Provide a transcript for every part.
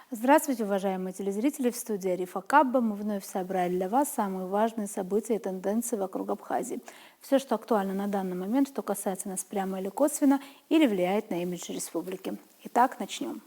Здравствуйте, уважаемые телезрители! В студии Арифа Кабба мы вновь собрали для вас самые важные события и тенденции вокруг Абхазии. Все, что актуально на данный момент, что касается нас прямо или косвенно, или влияет на имидж республики. Итак, начнем.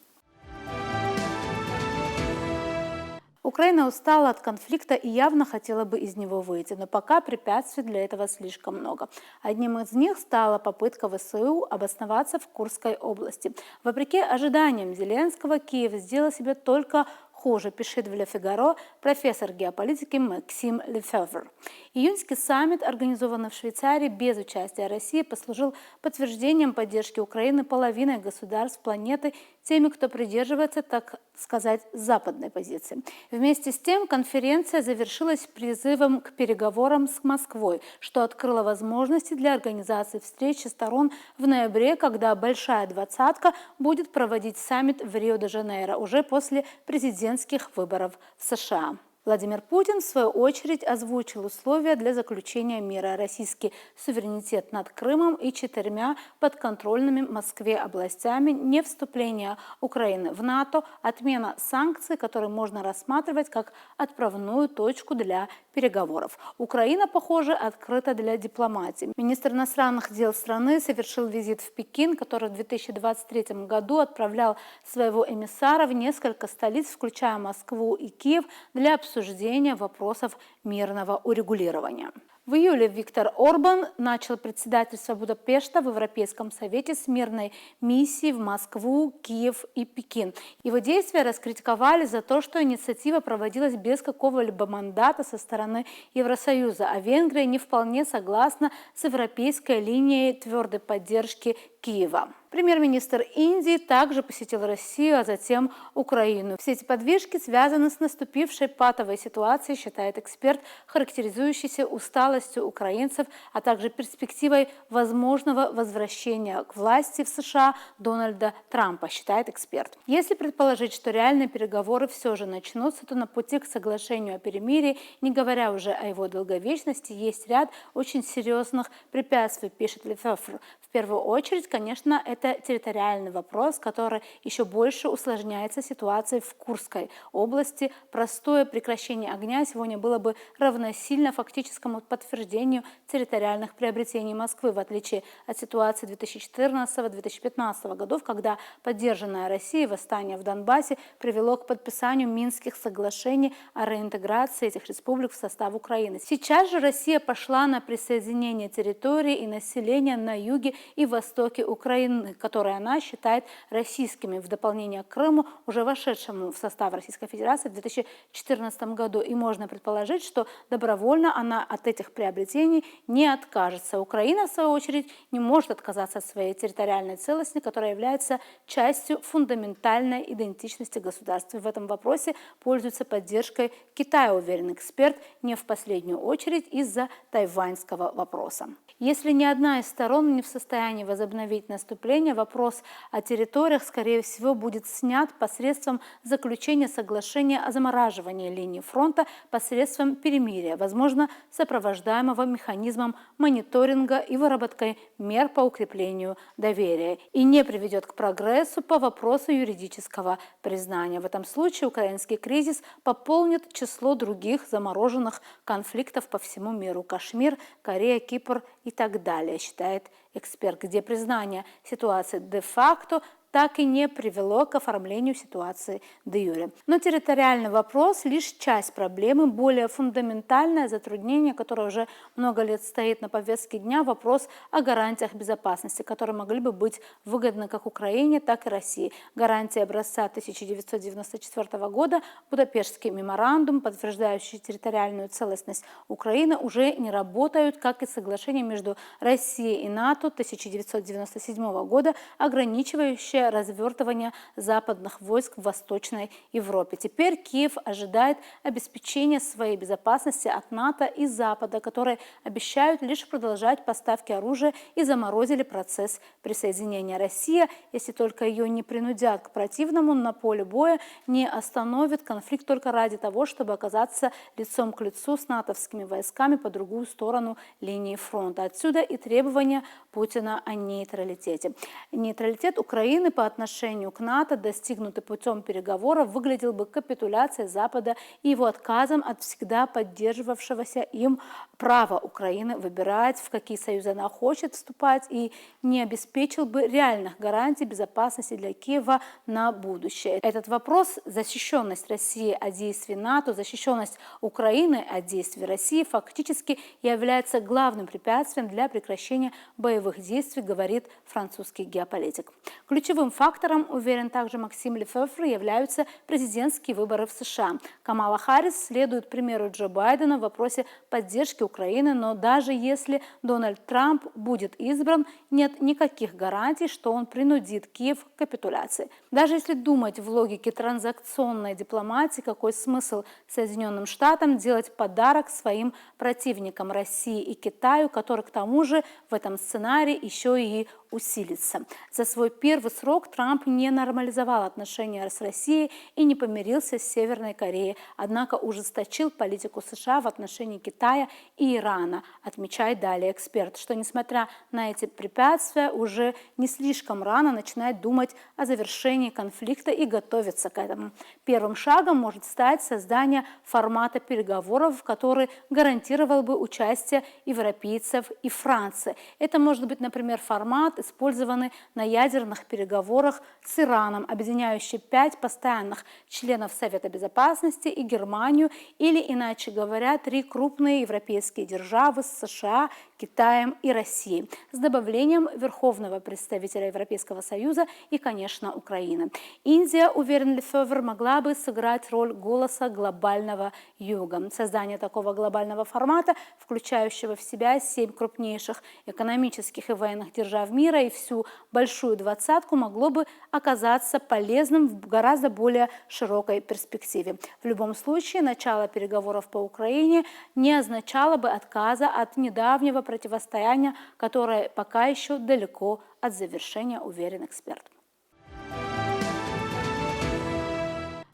Украина устала от конфликта и явно хотела бы из него выйти, но пока препятствий для этого слишком много. Одним из них стала попытка ВСУ обосноваться в Курской области. Вопреки ожиданиям Зеленского, Киев сделал себе только хуже, пишет в «Ле Фигаро» профессор геополитики Максим Лефевр. Июньский саммит, организованный в Швейцарии без участия России, послужил подтверждением поддержки Украины половиной государств планеты, теми, кто придерживается, так сказать, западной позиции. Вместе с тем конференция завершилась призывом к переговорам с Москвой, что открыло возможности для организации встречи сторон в ноябре, когда Большая двадцатка будет проводить саммит в Рио-де-Жанейро уже после президентских выборов в США. Владимир Путин, в свою очередь, озвучил условия для заключения мира: российский суверенитет над Крымом и 4 подконтрольными Москве областями, не вступление Украины в НАТО, отмена санкций, которые можно рассматривать как отправную точку для переговоров. Украина, похоже, открыта для дипломатии. Министр иностранных дел страны совершил визит в Пекин, который в 2023 году отправлял своего эмиссара в несколько столиц, включая Москву и Киев, для обсуждения вопросов мирного урегулирования. В июле Виктор Орбан начал председательство Будапешта в Европейском совете с мирной миссией в Москву, Киев и Пекин. Его действия раскритиковали за то, что инициатива проводилась без какого-либо мандата со стороны Евросоюза, а Венгрия не вполне согласна с европейской линией твердой поддержки Киева. Премьер-министр Индии также посетил Россию, а затем Украину. Все эти подвижки связаны с наступившей патовой ситуацией, считает эксперт, характеризующейся усталостью украинцев, а также перспективой возможного возвращения к власти в США Дональда Трампа, считает эксперт. Если предположить, что реальные переговоры все же начнутся, то на пути к соглашению о перемирии, не говоря уже о его долговечности, есть ряд очень серьезных препятствий, пишет Лефевр. В первую очередь, конечно, это территориальный вопрос, который еще больше усложняется ситуацией в Курской области. Простое прекращение огня сегодня было бы равносильно фактическому подтверждению территориальных приобретений Москвы, в отличие от ситуации 2014-2015 годов, когда поддержанное Россией восстание в Донбассе привело к подписанию Минских соглашений о реинтеграции этих республик в состав Украины. Сейчас же Россия пошла на присоединение территории и населения на юге и востоке Украины, которые она считает российскими, в дополнение к Крыму, уже вошедшему в состав Российской Федерации в 2014 году. И можно предположить, что добровольно она от этих приобретений не откажется. Украина, в свою очередь, не может отказаться от своей территориальной целостности, которая является частью фундаментальной идентичности государства. В этом вопросе пользуется поддержкой Китая, уверен эксперт, не в последнюю очередь из-за тайваньского вопроса. Если ни одна из сторон не в состоянии возобновить наступление, вопрос о территориях, скорее всего, будет снят посредством заключения соглашения о замораживании линии фронта посредством перемирия, возможно, сопровождаемого механизмом мониторинга и выработкой мер по укреплению доверия, и не приведет к прогрессу по вопросу юридического признания. В этом случае украинский кризис пополнит число других замороженных конфликтов по всему миру: Кашмир, Корея, Кипр и так далее, считает эксперт, где признание ситуации де-факто так и не привело к оформлению ситуации де-юре. Но территориальный вопрос – лишь часть проблемы. Более фундаментальное затруднение, которое уже много лет стоит на повестке дня – вопрос о гарантиях безопасности, которые могли бы быть выгодны как Украине, так и России. Гарантии образца 1994 года, Будапештский меморандум, подтверждающий территориальную целостность Украины, уже не работают, как и соглашение между Россией и НАТО 1997 года, ограничивающее развертывание западных войск в Восточной Европе. Теперь Киев ожидает обеспечения своей безопасности от НАТО и Запада, которые обещают лишь продолжать поставки оружия и заморозили процесс присоединения. Россия, если только ее не принудят к противному на поле боя, не остановит конфликт только ради того, чтобы оказаться лицом к лицу с натовскими войсками по другую сторону линии фронта. Отсюда и требования Путина о нейтралитете. Нейтралитет Украины Украины по отношению к НАТО, достигнутый путем переговоров, выглядел бы капитуляцией Запада и его отказом от всегда поддерживавшегося им права Украины выбирать, в какие союзы она хочет вступать, и не обеспечил бы реальных гарантий безопасности для Киева на будущее. Этот вопрос, защищенность России от действий НАТО, защищенность Украины от действий России, фактически является главным препятствием для прекращения боевых действий, говорит французский геополитик. Ключевым фактором, уверен также Максим Лефевр, являются президентские выборы в США. Камала Харрис следует примеру Джо Байдена в вопросе поддержки Украины, но даже если Дональд Трамп будет избран, нет никаких гарантий, что он принудит Киев к капитуляции. Даже если думать в логике транзакционной дипломатии, какой смысл Соединенным Штатам делать подарок своим противникам России и Китаю, который к тому же в этом сценарии еще и усилится. За свой первый срок Трамп не нормализовал отношения с Россией и не помирился с Северной Кореей, однако ужесточил политику США в отношении Китая и Ирана, отмечает далее эксперт, что несмотря на эти препятствия, уже не слишком рано начинать думать о завершении конфликта и готовиться к этому. Первым шагом может стать создание формата переговоров, который гарантировал бы участие европейцев и Франции. Это может быть, например, формат, использованный на ядерных переговорах с Ираном, объединяющий 5 постоянных членов Совета Безопасности и Германию, или, иначе говоря, 3 крупные европейские державы с США, Китаем и Россией, с добавлением верховного представителя Европейского Союза и, конечно, Украины. Индия, уверен Лефевр, могла бы сыграть роль голоса глобального юга. Создание такого глобального формата, включающего в себя 7 крупнейших экономических и военных держав мира и всю большую двадцатку, могло бы оказаться полезным в гораздо более широкой перспективе. В любом случае, начало переговоров по Украине не означало бы отказа от недавнего противостояния, которое пока еще далеко от завершения, уверен эксперт.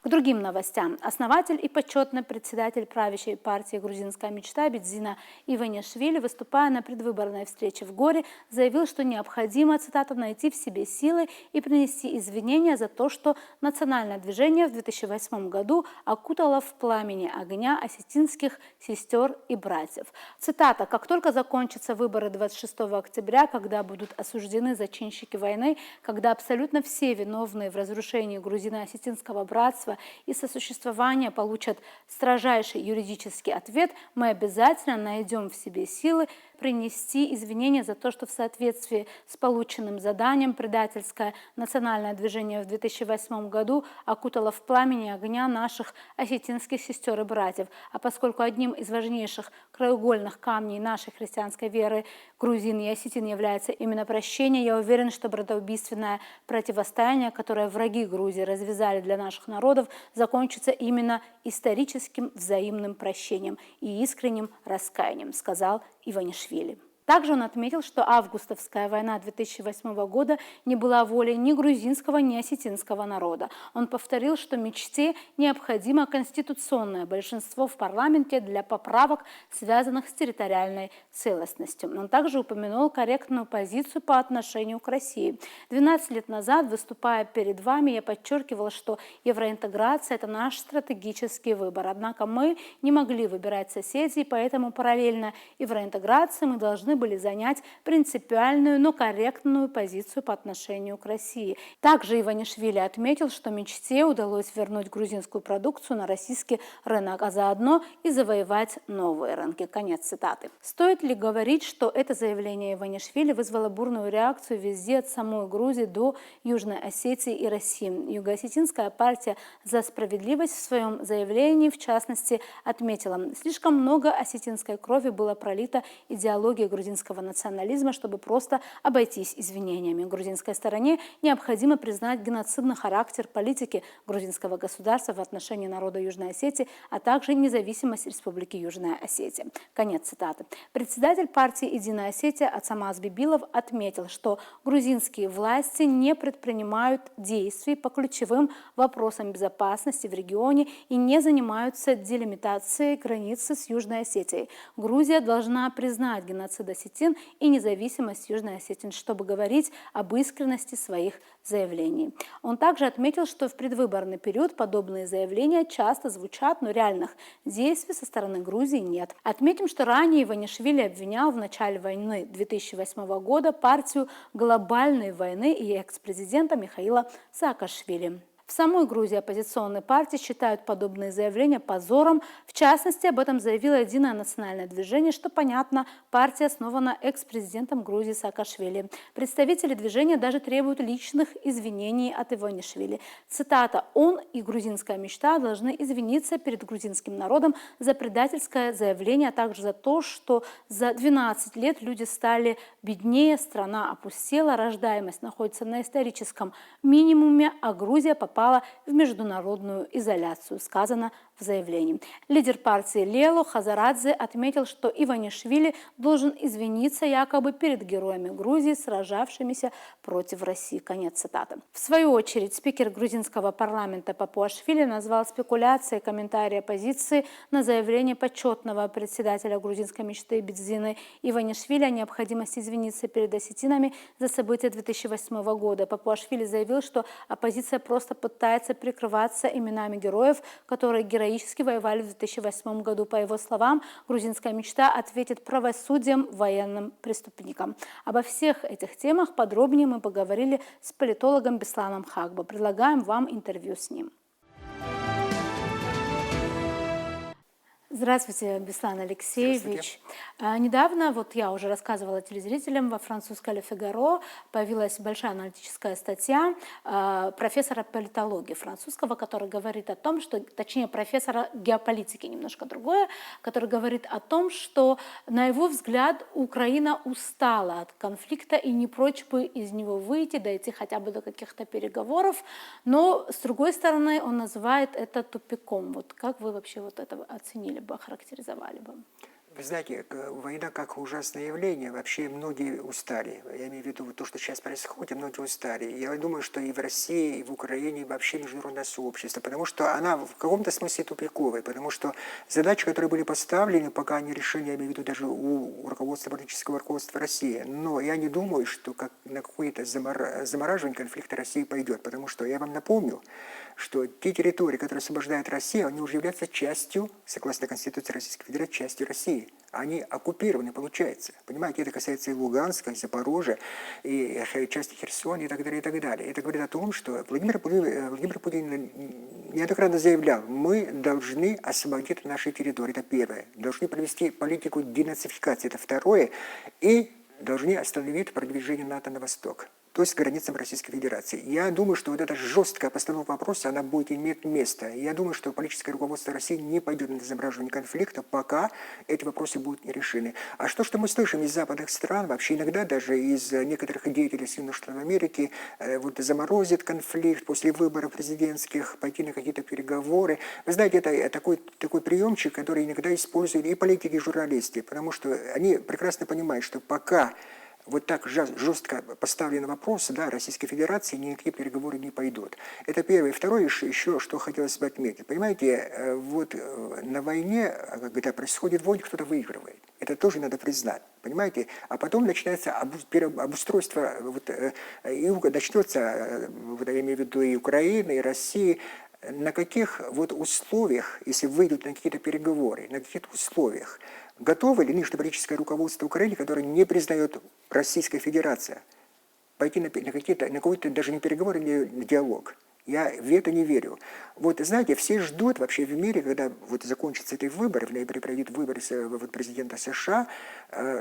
К другим новостям. Основатель и почетный председатель правящей партии «Грузинская мечта» Бидзина Иванишвили, выступая на предвыборной встрече в Горе, заявил, что необходимо, цитата, «найти в себе силы и принести извинения за то, что национальное движение в 2008 году окутало в пламени огня осетинских сестер и братьев». Цитата. «Как только закончатся выборы 26 октября, когда будут осуждены зачинщики войны, когда абсолютно все виновные в разрушении грузино-осетинского братства и сосуществования получат строжайший юридический ответ, мы обязательно найдем в себе силы принести извинения за то, что в соответствии с полученным заданием предательское национальное движение в 2008 году окутало в пламени огня наших осетинских сестер и братьев. А поскольку одним из важнейших краеугольных камней нашей христианской веры грузин и осетин является именно прощение, я уверен, что братоубийственное противостояние, которое враги Грузии развязали для наших народов, закончится именно историческим взаимным прощением и искренним раскаянием, сказал Иванишвили. Также он отметил, что августовская война 2008 года не была волей ни грузинского, ни осетинского народа. Он повторил, что мечте необходимо конституционное большинство в парламенте для поправок, связанных с территориальной целостностью. Он также упомянул корректную позицию по отношению к России. 12 лет назад, выступая перед вами, я подчеркивала, что евроинтеграция – это наш стратегический выбор. Однако мы не могли выбирать соседей, поэтому параллельно евроинтеграции мы должны были занять принципиальную, но корректную позицию по отношению к России. Также Иванишвили отметил, что мечте удалось вернуть грузинскую продукцию на российский рынок, а заодно и завоевать новые рынки. Конец цитаты. Стоит ли говорить, что это заявление Иванишвили вызвало бурную реакцию везде от самой Грузии до Южной Осетии и России? Юго-осетинская партия «За справедливость» в своем заявлении, в частности, отметила, слишком много осетинской крови было пролито идеологией грузинского национализма, чтобы просто обойтись извинениями. Грузинской стороне необходимо признать геноцидный характер политики грузинского государства в отношении народа Южной Осетии, а также независимость Республики Южная Осетия. Конец цитаты. Председатель партии «Единая Осетия» Ацамаз Бибилов отметил, что грузинские власти не предпринимают действий по ключевым вопросам безопасности в регионе и не занимаются делимитацией границы с Южной Осетией. Грузия должна признать геноцид Осетин и независимость Южной Осетии, чтобы говорить об искренности своих заявлений. Он также отметил, что в предвыборный период подобные заявления часто звучат, но реальных действий со стороны Грузии нет. Отметим, что ранее Иванишвили обвинял в начале войны 2008 года партию глобальной войны и экс-президента Михаила Саакашвили. В самой Грузии оппозиционные партии считают подобные заявления позором. В частности, об этом заявило Единое национальное движение, что понятно, партия основана экс-президентом Грузии Саакашвили. Представители движения даже требуют личных извинений от Иванишвили. Цитата: «Он и грузинская мечта должны извиниться перед грузинским народом за предательское заявление, а также за то, что за 12 лет люди стали беднее, страна опустела, рождаемость находится на историческом минимуме, а Грузия попала в международную изоляцию», сказано в заявлении. Лидер партии Лело Хазарадзе отметил, что Иванишвили должен извиниться якобы перед героями Грузии, сражавшимися против России. Конец цитаты. В свою очередь, спикер грузинского парламента Папуашвили назвал спекуляцией комментарии оппозиции на заявление почетного председателя грузинской мечты Бидзины Иванишвили о необходимости извиниться перед осетинами за события 2008 года. Папуашвили заявил, что оппозиция просто пытается прикрываться именами героев, которые героически воевали в 2008 году. По его словам, грузинская мечта ответит правосудием военным преступникам. Обо всех этих темах подробнее мы поговорили с политологом Бесланом Хагбо. Предлагаем вам интервью с ним. Здравствуйте, Беслан Алексеевич. Недавно, я уже рассказывала телезрителям, во французской «Ле Фигаро» появилась большая аналитическая статья профессора политологии французского, который говорит о том, что, точнее, профессора геополитики, немножко другое, который говорит о том, что, на его взгляд, Украина устала от конфликта и не прочь бы из него выйти, дойти хотя бы до каких-то переговоров, но, с другой стороны, он называет это тупиком. Как вы вообще это оценили бы, охарактеризовали бы? Вы знаете, война как ужасное явление, вообще многие устали. Я имею в виду то, что сейчас происходит, многие устали. Я думаю, что и в России, и в Украине, и вообще международное сообщество, потому что она в каком-то смысле тупиковая, потому что задачи, которые были поставлены, пока не решены, я имею в виду даже у руководства, политического руководства России, но я не думаю, что на какое-то замораживание конфликта России пойдет, потому что я вам напомню, что те территории, которые освобождает Россия, они уже являются частью, согласно Конституции Российской Федерации, частью России. Они оккупированы, получается. Понимаете, это касается и Луганска, и Запорожья, и части Херсона, и так далее, и так далее. Это говорит о том, что Владимир Путин неоднократно заявлял, мы должны освободить наши территории, это первое. Должны провести политику денацификации, это второе. И должны остановить продвижение НАТО на восток, то есть к границам Российской Федерации. Я думаю, что эта жесткая постановка вопроса, она будет иметь место. Я думаю, что политическое руководство России не пойдет на замораживание конфликта, пока эти вопросы будут не решены. А что мы слышим из западных стран, вообще иногда даже из некоторых деятелей Соединенных Штатов Америки, заморозит конфликт после выборов президентских, пойти на какие-то переговоры. Вы знаете, это такой приемчик, который иногда используют и политики, и журналисты, потому что они прекрасно понимают, что пока так жестко поставлены вопросы, Российской Федерации, никакие переговоры не пойдут. Это первое. Второе, еще что хотелось бы отметить. Понимаете, на войне, когда происходит война, кто-то выигрывает. Это тоже надо признать. Понимаете? А потом начинается обустройство, и начнется, я имею в виду и Украина, и Россия. На каких условиях, если выйдут на какие-то переговоры, на каких-то условиях, готовы ли нынешнее политическое руководство Украины, которое не признает Российская Федерация, пойти на какой-то даже не переговоры, или диалог? Я в это не верю. Знаете, все ждут вообще в мире, когда закончатся эти выборы, в ноябре пройдут выборы президента США,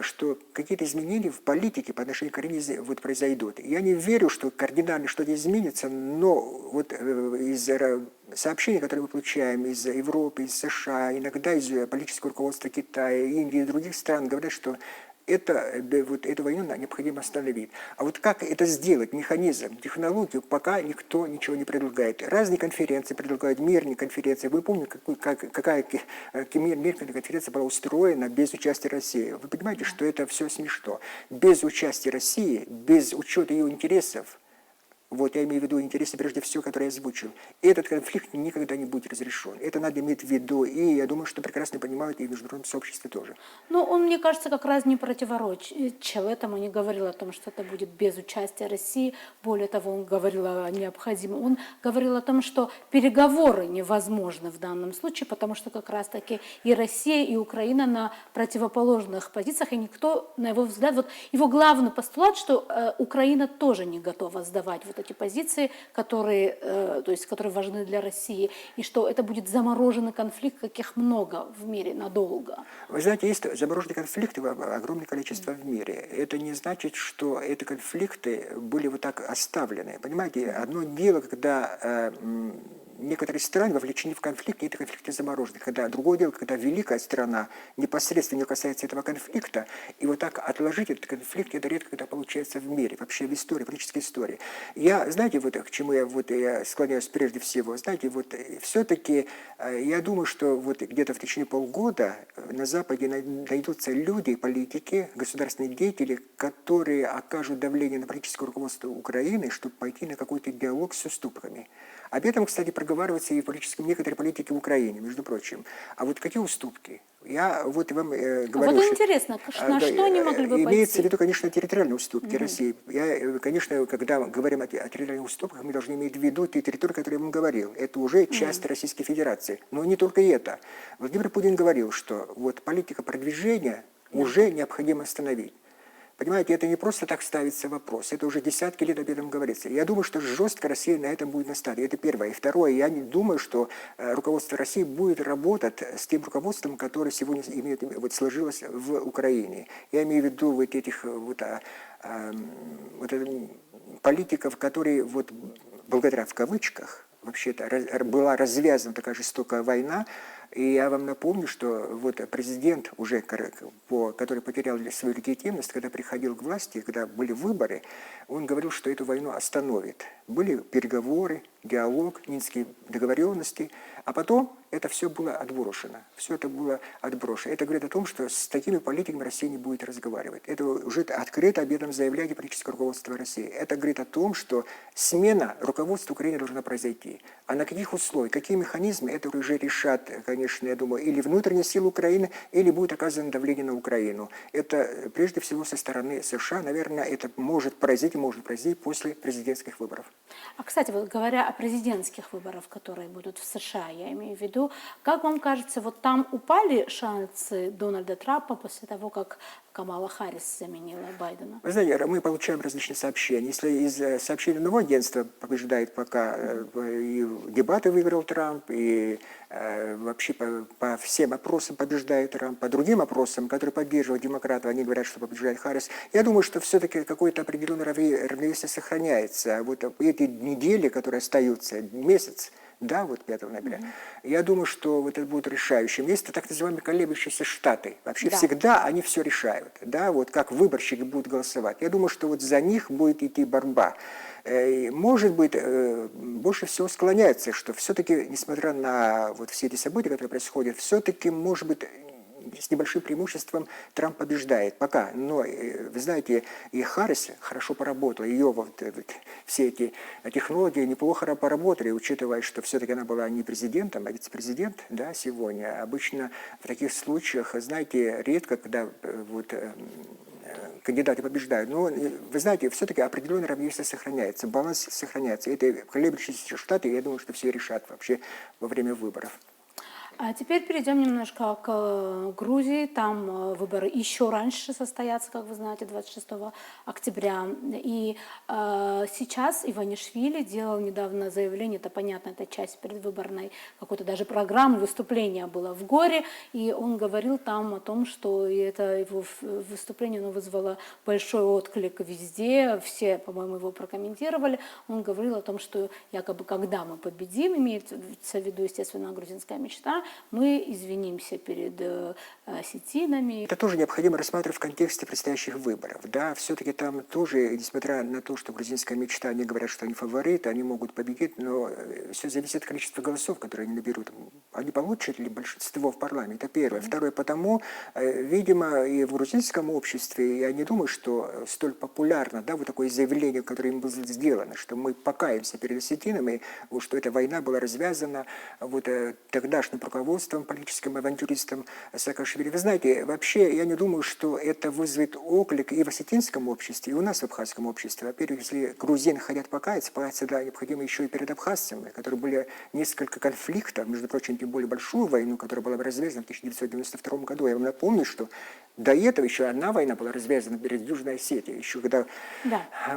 что какие-то изменения в политике по отношению к Украине произойдут. Я не верю, что кардинально что-то изменится, но из сообщений, которые мы получаем из Европы, из США, иногда из политического руководства Китая, Индии и других стран, говорят, что эту войну необходимо остановить. А как это сделать, механизм, технологию, пока никто ничего не предлагает. Разные конференции предлагают, мирные конференции. Вы помните, какая мирная конференция была устроена без участия России? Вы понимаете, что это все смешно. Без участия России, без учета ее интересов, Вот я имею в виду интересы, прежде всего, которые я озвучил. И этот конфликт никогда не будет разрешен. Это надо иметь в виду. И я думаю, что прекрасно понимают и в международном сообществе тоже. Ну, он, мне кажется, как раз не противоречил этому, не говорил о том, что это будет без участия России. Более того, он говорил о необходимом. Он говорил о том, что переговоры невозможны в данном случае, потому что как раз-таки и Россия, и Украина на противоположных позициях, и никто, на его взгляд, вот его главный постулат, что Украина тоже не готова сдавать вот эти позиции, которые, то есть, которые важны для России, и что это будет замороженный конфликт, каких много в мире надолго. Вы знаете, есть замороженные конфликты огромное количество в мире. Это не значит, что эти конфликты были вот так оставлены. Понимаете, одно дело, когда некоторые страны вовлечены в конфликт, и эти конфликты заморожены. Другое дело, когда великая страна непосредственно не касается этого конфликта, и вот так отложить этот конфликт, это редко когда получается в мире, вообще в истории, политической истории. Знаете, вот к чему я склоняюсь прежде всего, знаете, вот все-таки я думаю, что вот где-то в течение полгода на Западе найдутся люди, политики, государственные деятели, которые окажут давление на политическое руководство Украины, чтобы пойти на какой-то диалог с уступками. Об этом, кстати, проговариваются и некоторые политики в Украине, между прочим. А вот какие уступки? Я вот вам говорю, вот интересно, на что они могли бы пойти? Имеется в виду, конечно, территориальные уступки России. Конечно, когда говорим о территориальных уступках, мы должны иметь в виду те территории, которые я вам говорил. Это уже часть Российской Федерации. Но не только это. Владимир Путин говорил, что вот политика продвижения уже необходимо остановить. Понимаете, это не просто так ставится вопрос, это уже десятки лет об этом говорится. Я думаю, что жестко Россия на этом будет настаивать. Это первое. И второе, я не думаю, что руководство России будет работать с тем руководством, которое сегодня сложилось в Украине. Я имею в виду политиков, которые благодаря в кавычках, вообще-то была развязана такая жестокая война. И я вам напомню, что президент, который потерял свою легитимность, когда приходил к власти, когда были выборы, он говорил, что эту войну остановит. Были переговоры, диалог, минские договоренности, а потом это все было отброшено. Все это было отброшено. Это говорит о том, что с такими политиками Россия не будет разговаривать. Это уже открыто об этом заявляет политическое руководство России. Это говорит о том, что смена руководства Украины должна произойти. А на каких условиях, какие механизмы, это уже решат, конечно, я думаю, или внутренние силы Украины, или будет оказано давление на Украину. Это прежде всего со стороны США, наверное, это может произойти после президентских выборов. А, кстати, вот говоря о президентских выборах, которые будут в США, я имею в виду, как вам кажется, вот там упали шансы Дональда Трампа после того, как Камала Харрис заменила Байдена? Вы знаете, мы получаем различные сообщения. Если из сообщений одного агентства побеждает пока и дебаты выиграл Трамп, и вообще по всем опросам побеждает Трамп, по другим опросам, которые поддерживают демократов, они говорят, что побеждает Харрис. Я думаю, что все-таки какое-то определенное равновесие сохраняется. Вот эти недели, которые остаются, месяц, 5 ноября. Я думаю, что это будет решающим. Есть так называемые колеблющиеся штаты. Вообще всегда они все решают. Как выборщики будут голосовать. Я думаю, что за них будет идти борьба. Может быть, больше всего склоняется, что все-таки, несмотря на все эти события, которые происходят, все-таки, может быть, с небольшим преимуществом Трамп побеждает пока. Но, вы знаете, и Харрис хорошо поработала, ее все эти технологии неплохо поработали, учитывая, что все-таки она была не президентом, а вице-президент сегодня. Обычно в таких случаях, знаете, редко, когда кандидаты побеждают. Но, вы знаете, все-таки определенное равновесие сохраняется, баланс сохраняется. Это колеблющиеся штаты, я думаю, что все решат вообще во время выборов. А теперь перейдем немножко к Грузии. Там выборы еще раньше состоятся, как вы знаете, 26 октября. И сейчас Иванишвили делал недавно заявление, это понятно, это часть предвыборной какой-то даже программы, выступления было в Горе. И он говорил там о том, что это его выступление вызвало большой отклик везде. Все, по-моему, его прокомментировали. Он говорил о том, что якобы когда мы победим, имеется в виду, естественно, грузинская мечта, мы извинимся перед осетинами. Это тоже необходимо рассматривать в контексте предстоящих выборов. Да, все-таки там тоже, несмотря на то, что грузинская мечта, они говорят, что они фавориты, они могут победить, но все зависит от количества голосов, которые они наберут. Они получат ли большинство в парламенте? Это первое. Второе, потому, видимо, и в грузинском обществе, я не думаю, что столь популярно, да, вот такое заявление, которое им было сделано, что мы покаемся перед осетинами, вот, что эта война была развязана вот тогдашним руководством, политическим авантюристом Саакашвили. Вы знаете, вообще, я не думаю, что это вызовет оклик и в осетинском обществе, и у нас в абхазском обществе. Во-первых, если грузины хотят покаяться, да, необходимо еще и перед абхазцами, которые были несколько конфликтов, между прочим, тем более большую войну, которая была развязана в 1992 году. Я вам напомню, что до этого еще одна война была развязана перед Южной Осетией, еще когда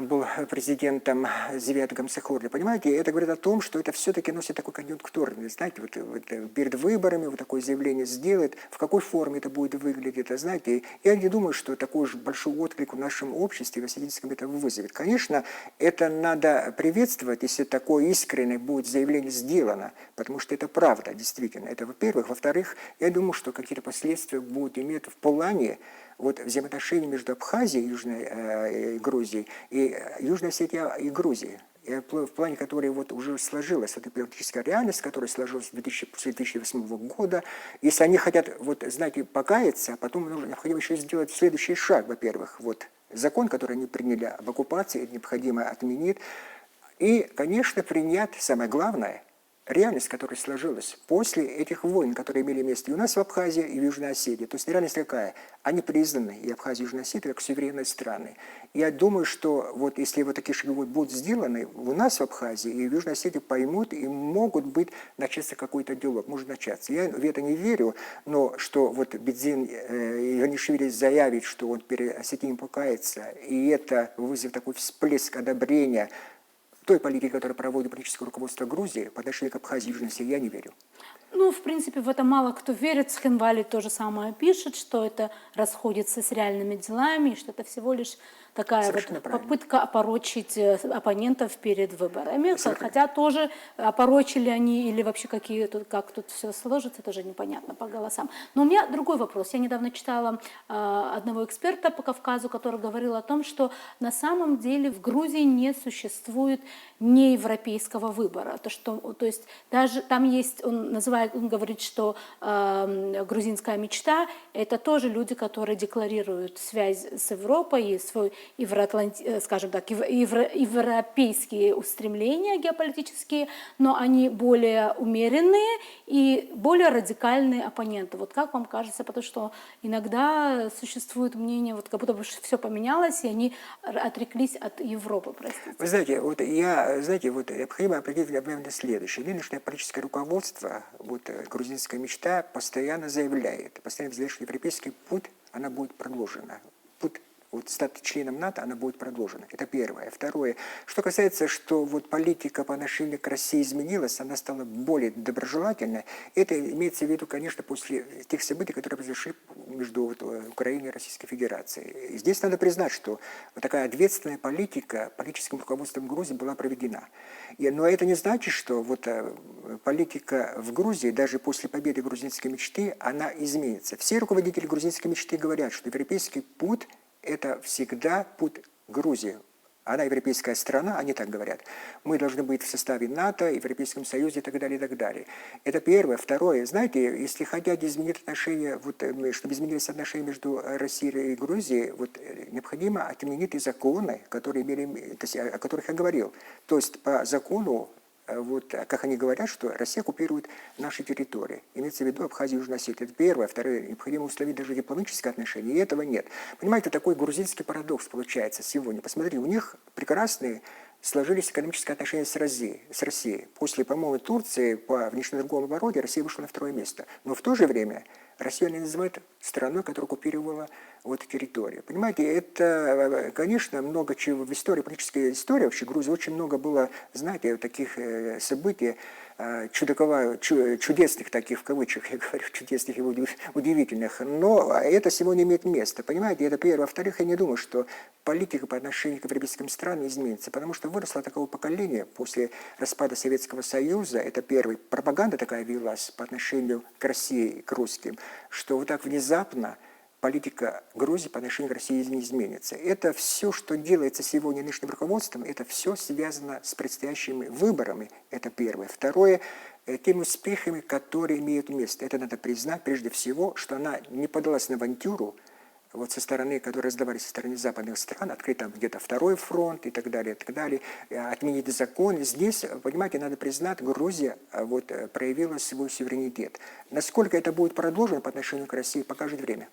был президентом Зевят Гамсахурли. Понимаете, это говорит о том, что это все-таки носит такой конъюнктурный, знаете, вот перед выборами вот такое заявление сделает, в какой форме это будет выглядеть, знаете, я не думаю, что такой же большой отклик в нашем обществе, в осетинском, это вызовет. Конечно, это надо приветствовать, если такое искреннее будет заявление сделано, потому что это правда, действительно. Это во-первых. Во-вторых, я думаю, что какие-то последствия будут иметь в плане вот взаимоотношений между Абхазией, Южной Грузией, и Южной Осетией и Грузией. В плане, который вот уже сложилась, это политическая реальность, которая сложилась после 2008 года. Если они хотят, вот, знаете, покаяться, потом необходимо еще сделать следующий шаг, во-первых, вот закон, который они приняли об оккупации, необходимо отменить. И, конечно, принять, самое главное, реальность, которая сложилась после этих войн, которые имели место и у нас в Абхазии, и в Южной Осетии. То есть реальность какая? Они признаны, и Абхазия, и Южная Осетия, как суверенные страны. Я думаю, что вот если вот такие шаги будут сделаны, у нас в Абхазии и в Южной Осетии поймут, и могут быть начаться какой-то диалог, может начаться. Я в это не верю, но что вот Бедзин Иванишвили заявит, что он перед Осетией покается, и это вызовет такой всплеск одобрения той политики, которую проводит политическое руководство Грузии, по отношению к Абхазии и Южной Осетии, я не верю. Ну, в принципе, в это мало кто верит. Схенвали то же самое пишет, что это расходится с реальными делами, и что это всего лишь такая вот попытка опорочить оппонентов перед выборами. Хотя тоже опорочили они или вообще как тут все сложится, тоже непонятно по голосам. Но у меня другой вопрос. Я недавно читала одного эксперта по Кавказу, который говорил о том, что на самом деле в Грузии не существует неевропейского выбора. То есть даже там есть, он говорит, что грузинская мечта – это тоже люди, которые декларируют связь с Европой и свой скажем так, европейские устремления геополитические, но они более умеренные и более радикальные оппоненты. Вот как вам кажется, потому что иногда существует мнение, вот как будто бы все поменялось, и они отреклись от Европы, простите. Вы знаете, необходимо определить одновременно следующее. Нынешнее политическое руководство, грузинская мечта постоянно заявляет, что европейский путь, она будет продолжена. Путь стать членом НАТО, она будет продолжена. Это первое. Второе. Что касается, что политика по отношению к России изменилась, она стала более доброжелательной, это имеется в виду, конечно, после тех событий, которые произошли между Украиной и Российской Федерацией. И здесь надо признать, что такая ответственная политика политическим руководством Грузии была проведена. Но это не значит, что политика в Грузии, даже после победы грузинской мечты, она изменится. Все руководители грузинской мечты говорят, что европейский путь – это всегда путь Грузии. Она европейская страна, они так говорят. Мы должны быть в составе НАТО, Европейском Союзе и так далее, и так далее. Это первое. Второе. Знаете, если хотят изменить отношения, чтобы изменились отношения между Россией и Грузией, необходимо отменить и законы, о которых я говорил. То есть по закону, как они говорят, что Россия оккупирует наши территории. Имеется в виду Абхазию и Южную Осетию. Это первое. Второе. Необходимо установить даже дипломатические отношения. И этого нет. Понимаете, такой грузинский парадокс получается сегодня. Посмотрите, у них прекрасные сложились экономические отношения с Россией. После, по-моему, Турции по внешнеторговому обороте Россия вышла на второе место. Но в то же время Россию они называют страной, которая оккупировала территорию. Понимаете, это, конечно, много чего в истории, политической истории вообще Грузии очень много было, знаете, таких событий, чудесных таких, в кавычках, я говорю, чудесных и удивительных, но это сегодня имеет место, понимаете, это первое. Во-вторых, я не думаю, что политика по отношению к европейским странам изменится, потому что выросло такого поколения после распада Советского Союза, это первый, пропаганда такая велась по отношению к России и к русским, что вот так внезапно политика Грузии по отношению к России не изменится. Это все, что делается сегодня нынешним руководством, это все связано с предстоящими выборами, это первое. Второе, теми успехами, которые имеют место. Это надо признать прежде всего, что она не подалась на авантюру, вот со стороны, которые раздавались со стороны западных стран, открыть там где-то второй фронт и так далее, отменить закон. Здесь, понимаете, надо признать, Грузия вот проявила свой суверенитет. Насколько это будет продолжено по отношению к России, покажет время.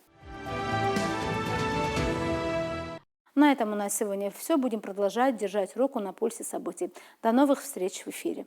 На этом у нас сегодня все. Будем продолжать держать руку на пульсе событий. До новых встреч в эфире.